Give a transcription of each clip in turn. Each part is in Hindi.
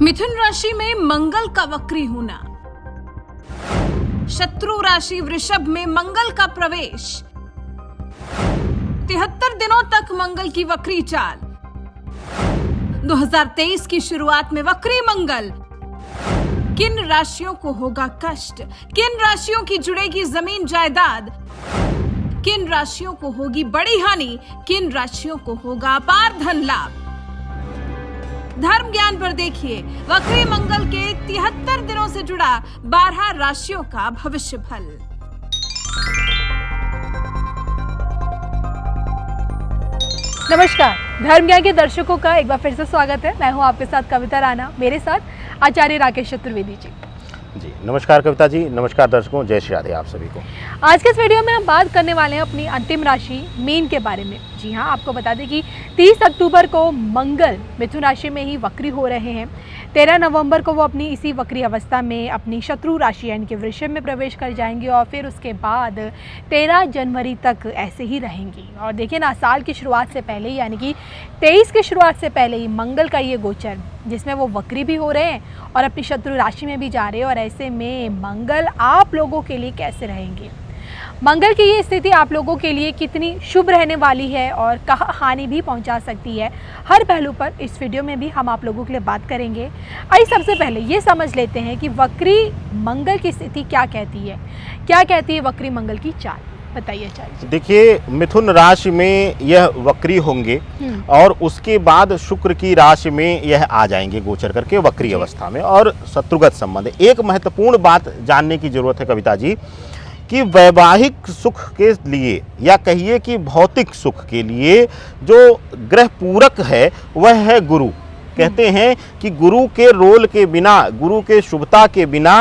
मिथुन राशि में मंगल का वक्री होना, शत्रु राशि वृषभ में मंगल का प्रवेश, 73 दिनों तक मंगल की वक्री चाल, 2023 की शुरुआत में वक्री मंगल। किन राशियों को होगा कष्ट, किन राशियों की जुड़ेगी जमीन जायदाद, किन राशियों को होगी बड़ी हानि, किन राशियों को होगा अपार धन लाभ। धर्म ज्ञान पर देखिए वक्री मंगल के 73 दिनों से जुड़ा 12 राशियों का भविष्य फल। नमस्कार, धर्म ज्ञान के दर्शकों का एक बार फिर से स्वागत है। मैं हूं आपके साथ कविता राणा, मेरे साथ आचार्य राकेश चतुर्वेदी जी। जी नमस्कार कविता जी, नमस्कार दर्शकों, जय श्री राधे आप सभी को। आज के इस वीडियो में हम बात करने वाले हैं अपनी अंतिम राशि मीन के बारे में। जी हाँ, आपको बता दें कि 30 अक्टूबर को मंगल मिथुन राशि में ही वक्री हो रहे हैं। 13 नवंबर को वो अपनी इसी वक्री अवस्था में अपनी शत्रु राशि यानी कि वृषभ में प्रवेश कर जाएंगे और फिर उसके बाद 13 जनवरी तक ऐसे ही रहेंगी। और देखिए ना, साल की शुरुआत से पहले ही यानी कि 23 की शुरुआत से पहले ही मंगल का ये गोचर जिसमें वो वक्री भी हो रहे हैं और अपनी शत्रु राशि में भी जा रहे हैं। और ऐसे में मंगल आप लोगों के लिए कैसे रहेंगे, मंगल की ये स्थिति आप लोगों के लिए कितनी शुभ रहने वाली है और कहाँ हानि भी पहुंचा सकती है, हर पहलू पर इस वीडियो में भी हम आप लोगों के लिए बात करेंगे। आइए सबसे पहले ये समझ लेते हैं कि वक्री मंगल की स्थिति क्या कहती है, क्या कहती है वक्री मंगल की चाल, बताइए आचार्य। देखिए, मिथुन राशि में यह वक्री होंगे और उसके बाद शुक्र की राशि में यह आ जाएंगे गोचर करके वक्री अवस्था में और शत्रुगत संबंध। एक महत्वपूर्ण बात जानने की जरूरत है कविता जी कि वैवाहिक सुख के लिए या कहिए कि भौतिक सुख के लिए जो ग्रह पूरक है वह है गुरु। कहते हैं कि गुरु के रोल के बिना, गुरु के शुभता के बिना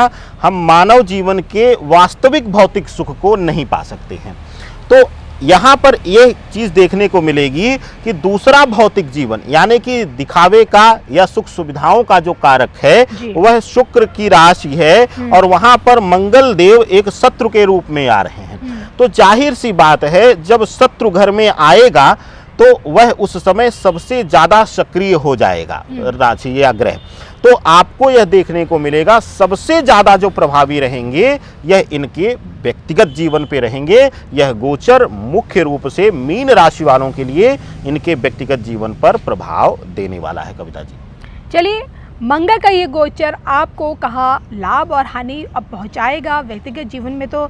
हम मानव जीवन के वास्तविक भौतिक सुख को नहीं पा सकते हैं। तो यहाँ पर यह चीज़ देखने को मिलेगी कि दूसरा भौतिक जीवन यानी कि दिखावे का या सुख सुविधाओं का जो कारक है वह शुक्र की राशि है और वहाँ पर मंगल देव एक शत्रु के रूप में आ रहे हैं। तो जाहिर सी बात है, जब शत्रु घर में आएगा तो वह उस समय सबसे ज़्यादा सक्रिय हो जाएगा राशि या ग्रह। तो आपको यह देखने को मिलेगा सबसे ज़्यादा जो प्रभावी रहेंगे यह इनके व्यक्तिगत जीवन पे रहेंगे। यह गोचर मुख्य रूप से मीन राशि वालों के लिए इनके व्यक्तिगत जीवन पर प्रभाव देने वाला है कविता जी। चलिए, मंगल का ये गोचर आपको कहाँ लाभ और हानि अब पहुँचाएगा, व्यक्तिगत जीवन में तो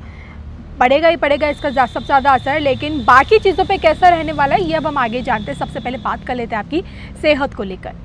पड़ेगा ही पड़ेगा इसका सबसे ज़्यादा असर, लेकिन बाकी चीज़ों पे कैसा रहने वाला है ये अब हम आगे जानते हैं। सबसे पहले बात कर लेते हैं आपकी सेहत को लेकर।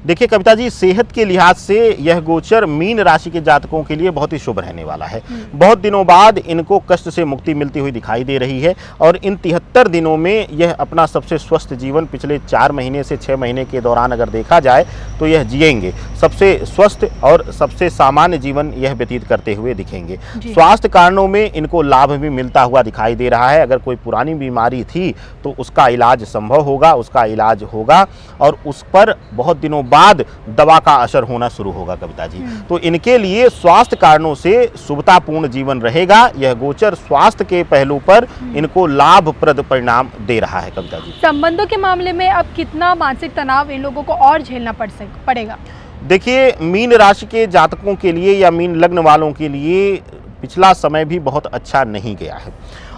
देखिए कविता जी, सेहत के लिहाज से यह गोचर मीन राशि के जातकों के लिए बहुत ही शुभ रहने वाला है। बहुत दिनों बाद इनको कष्ट से मुक्ति मिलती हुई दिखाई दे रही है और इन 73 दिनों में यह अपना सबसे स्वस्थ जीवन पिछले 4 महीने से 6 महीने के दौरान अगर देखा जाए तो यह जिएंगे। सबसे स्वस्थ और सबसे सामान्य जीवन यह व्यतीत करते हुए दिखेंगे। स्वास्थ्य कारणों में इनको लाभ भी मिलता हुआ दिखाई दे रहा है। अगर कोई पुरानी बीमारी थी तो उसका इलाज संभव होगा, उसका इलाज होगा और उस पर बहुत दिनों बाद दवा का असर होना शुरू होगा कविता जी। तो इनके लिए स्वास्थ्य कारणों से शुभतापूर्ण जीवन रहेगा। यह गोचर स्वास्थ्य के पहलू पर इनको लाभप्रद परिणाम दे रहा है कविता जी। संबंधों के मामले में अब कितना मानसिक तनाव इन लोगों को और झेलना पड़ेगा? देखिए, मीन राशि के जातकों के लिए या मीन लग्न वालों के लिए पिछला समय भी बहुत अच्छा नहीं गया है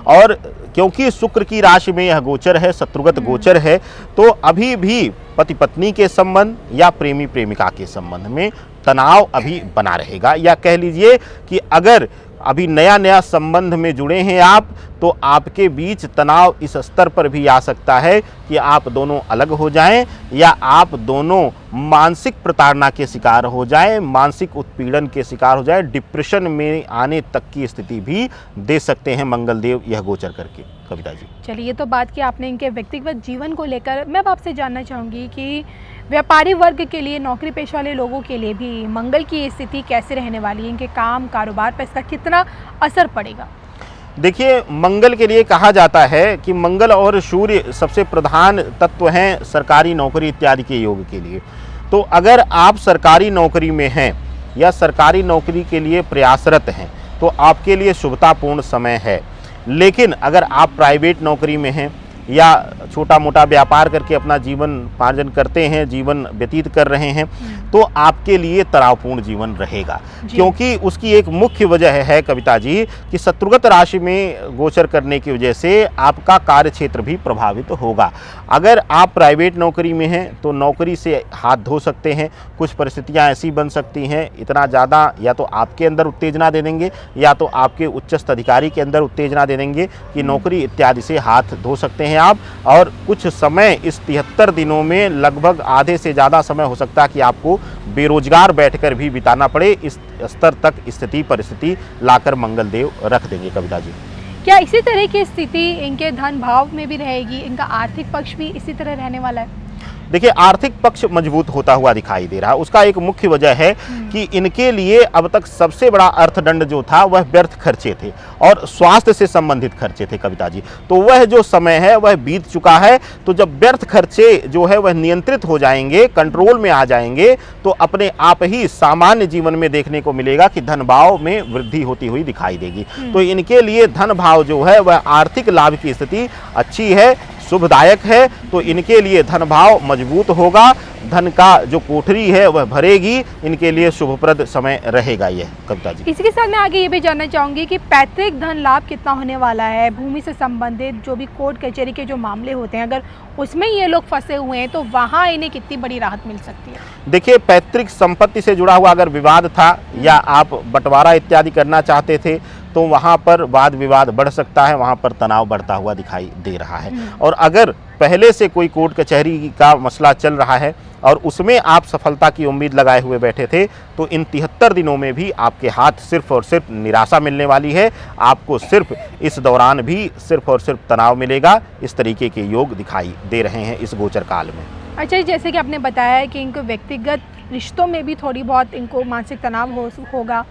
और क्योंकि शुक्र की राशि में यह गोचर है, शत्रुगत गोचर है, तो अभी भी पति पत्नी के संबंध या प्रेमी प्रेमिका के संबंध में तनाव अभी बना रहेगा। या कह लीजिए कि अगर अभी नया नया संबंध में जुड़े हैं आप तो आपके बीच तनाव इस स्तर पर भी आ सकता है कि आप दोनों अलग हो जाएं या आप दोनों मानसिक प्रताड़ना के शिकार हो जाएं, मानसिक उत्पीड़न के शिकार हो जाएं, डिप्रेशन में आने तक की स्थिति भी दे सकते हैं मंगल देव यह गोचर करके कविता जी। चलिए, ये तो बात की आपने इनके व्यक्तिगत जीवन को लेकर। मैं आपसे जानना चाहूँगी कि व्यापारी वर्ग के लिए, नौकरी पेशा वाले लोगों के लिए भी मंगल की स्थिति कैसे रहने वाली है, इनके काम कारोबार पर इसका कितना असर पड़ेगा? देखिए, मंगल के लिए कहा जाता है कि मंगल और सूर्य सबसे प्रधान तत्व हैं सरकारी नौकरी इत्यादि के योग के लिए। तो अगर आप सरकारी नौकरी में हैं या सरकारी नौकरी के लिए प्रयासरत हैं तो आपके लिए शुभतापूर्ण समय है। लेकिन अगर आप प्राइवेट नौकरी में हैं या छोटा मोटा व्यापार करके अपना जीवन पार्जन करते हैं, जीवन व्यतीत कर रहे हैं, तो आपके लिए तनावपूर्ण जीवन रहेगा। क्योंकि उसकी एक मुख्य वजह है कविता जी कि शत्रुगत राशि में गोचर करने की वजह से आपका कार्य क्षेत्र भी प्रभावित होगा। अगर आप प्राइवेट नौकरी में हैं तो नौकरी से हाथ धो सकते हैं। कुछ परिस्थितियां ऐसी बन सकती हैं, इतना ज़्यादा या तो आपके अंदर उत्तेजना दे देंगे या तो आपके उच्चस्थ अधिकारी के अंदर उत्तेजना दे देंगे कि नौकरी इत्यादि से हाथ धो सकते हैं आप। और कुछ समय इस 73 दिनों में लगभग आधे से ज़्यादा समय हो सकता है कि आपको बेरोजगार बैठकर भी बिताना पड़े। इस स्तर तक स्थिति परिस्थिति लाकर मंगलदेव रख देंगे कविता जी। क्या इसी तरह की स्थिति इनके धन भाव में भी रहेगी? इनका आर्थिक पक्ष भी इसी तरह रहने वाला है? देखिए, आर्थिक पक्ष मजबूत होता हुआ दिखाई दे रहा है। उसका एक मुख्य वजह है कि इनके लिए अब तक सबसे बड़ा अर्थदंड जो था वह व्यर्थ खर्चे थे और स्वास्थ्य से संबंधित खर्चे थे कविता जी। तो वह जो समय है वह बीत चुका है। तो जब व्यर्थ खर्चे जो है वह नियंत्रित हो जाएंगे, कंट्रोल में आ जाएंगे, तो अपने आप ही सामान्य जीवन में देखने को मिलेगा कि धन भाव में वृद्धि होती हुई दिखाई देगी। तो इनके लिए धन भाव जो है वह आर्थिक लाभ की स्थिति अच्छी है, शुभदायक है। तो इनके लिए धन भाव मजबूत होगा, धन का जो कोठरी है वह भरेगी। इनके लिए शुभप्रद समय रहेगा यह कविता जी। इसी के साथ मैं आगे ये भी जानना चाहूँगी कि पैतृक धन लाभ कितना होने वाला है? भूमि से संबंधित जो भी कोर्ट कचहरी के जो मामले होते हैं, अगर उसमें ये लोग फंसे हुए हैं तो वहाँ इन्हें कितनी बड़ी राहत मिल सकती है? देखिए, पैतृक संपत्ति से जुड़ा हुआ अगर विवाद था या आप बंटवारा इत्यादि करना चाहते थे तो वहाँ पर वाद विवाद बढ़ सकता है, वहाँ पर तनाव बढ़ता हुआ दिखाई दे रहा है। और अगर पहले से कोई कोर्ट कचहरी का मसला चल रहा है और उसमें आप सफलता की उम्मीद लगाए हुए बैठे थे तो इन 73 दिनों में भी आपके हाथ सिर्फ और सिर्फ निराशा मिलने वाली है। आपको सिर्फ इस दौरान भी सिर्फ और सिर्फ तनाव मिलेगा। इस तरीके के योग दिखाई दे रहे हैं इस गोचर काल में। अच्छा, जैसे कि आपने बताया है कि इनको व्यक्तिगत रिश्तों में भी थोड़ी बहुत इनको मानसिक तनाव होगा,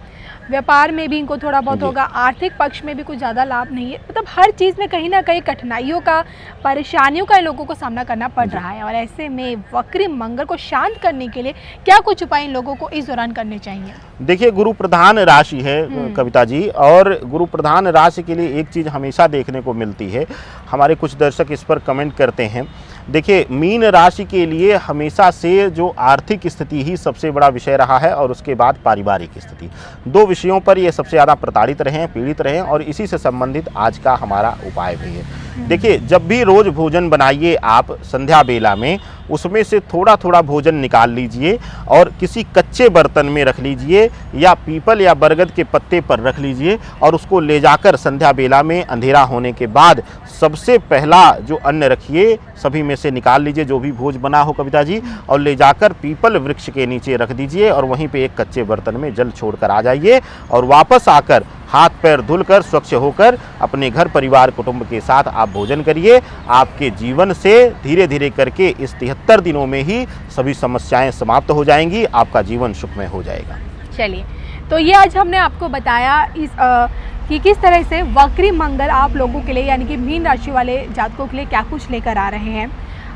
व्यापार में भी इनको थोड़ा बहुत होगा, आर्थिक पक्ष में भी कुछ ज़्यादा लाभ नहीं है। मतलब हर चीज़ में कहीं ना कहीं कठिनाइयों का, परेशानियों का इन लोगों को सामना करना पड़ रहा है। और ऐसे में वक्री मंगल को शांत करने के लिए क्या कुछ उपाय इन लोगों को इस दौरान करने चाहिए? देखिए, गुरु प्रधान राशि है कविता जी, और गुरु प्रधान राशि के लिए एक चीज़ हमेशा देखने को मिलती है। हमारे कुछ दर्शक इस पर कमेंट करते हैं। देखिए, मीन राशि के लिए हमेशा से जो आर्थिक स्थिति ही सबसे बड़ा विषय रहा है और उसके बाद पारिवारिक स्थिति, दो विषयों पर ये सबसे ज़्यादा प्रताड़ित रहे हैं, पीड़ित रहे हैं। और इसी से संबंधित आज का हमारा उपाय भी है। देखिए, जब भी रोज़ भोजन बनाइए आप संध्या बेला में, उसमें से थोड़ा थोड़ा भोजन निकाल लीजिए और किसी कच्चे बर्तन में रख लीजिए या पीपल या बरगद के पत्ते पर रख लीजिए और उसको ले जाकर संध्या बेला में अंधेरा होने के बाद सबसे पहला जो अन्न रखिए, सभी में से निकाल लीजिए जो भी भोज बना हो कविता जी, और ले जाकर पीपल वृक्ष के नीचे रख दीजिए और वहीं पे एक कच्चे बर्तन में जल छोड़कर आ जाइए और वापस आकर हाथ पैर धुलकर स्वच्छ होकर अपने घर परिवार कुटुंब के साथ आप भोजन करिए। आपके जीवन से धीरे धीरे करके इस 73 दिनों में ही सभी समस्याएं समाप्त हो जाएंगी, आपका जीवन सुखमय हो जाएगा। चलिए, तो ये आज हमने आपको बताया कि किस तरह से वक्री मंगल आप लोगों के लिए यानी कि मीन राशि वाले जातकों के लिए क्या कुछ लेकर आ रहे हैं।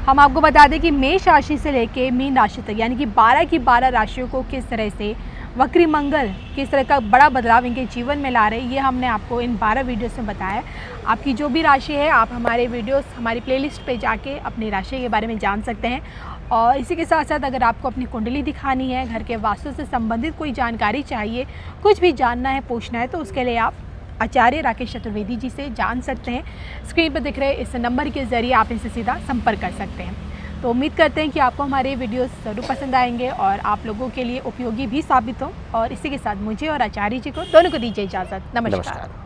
हम आपको बता दें कि मेष राशि से लेके मीन राशि तक यानी कि 12 की 12 राशियों को किस तरह से वक्री मंगल किस तरह का बड़ा बदलाव इनके जीवन में ला रहे हैं, ये हमने आपको इन 12 वीडियोस में बताया। आपकी जो भी राशि है, आप हमारे वीडियोस हमारी प्लेलिस्ट पे जाके अपनी राशि के बारे में जान सकते हैं। और इसी के साथ साथ अगर आपको अपनी कुंडली दिखानी है, घर के वास्तु से संबंधित कोई जानकारी चाहिए, कुछ भी जानना है, पूछना है, तो उसके लिए आप आचार्य राकेश चतुर्वेदी जी से जान सकते हैं। स्क्रीन पर दिख रहे इस नंबर के ज़रिए आप इनसे सीधा संपर्क कर सकते हैं। तो उम्मीद करते हैं कि आपको हमारे वीडियोस ज़रूर पसंद आएंगे और आप लोगों के लिए उपयोगी भी साबित हों। और इसी के साथ मुझे और आचार्य जी को दोनों को दीजिए इजाज़त। नमस्कार।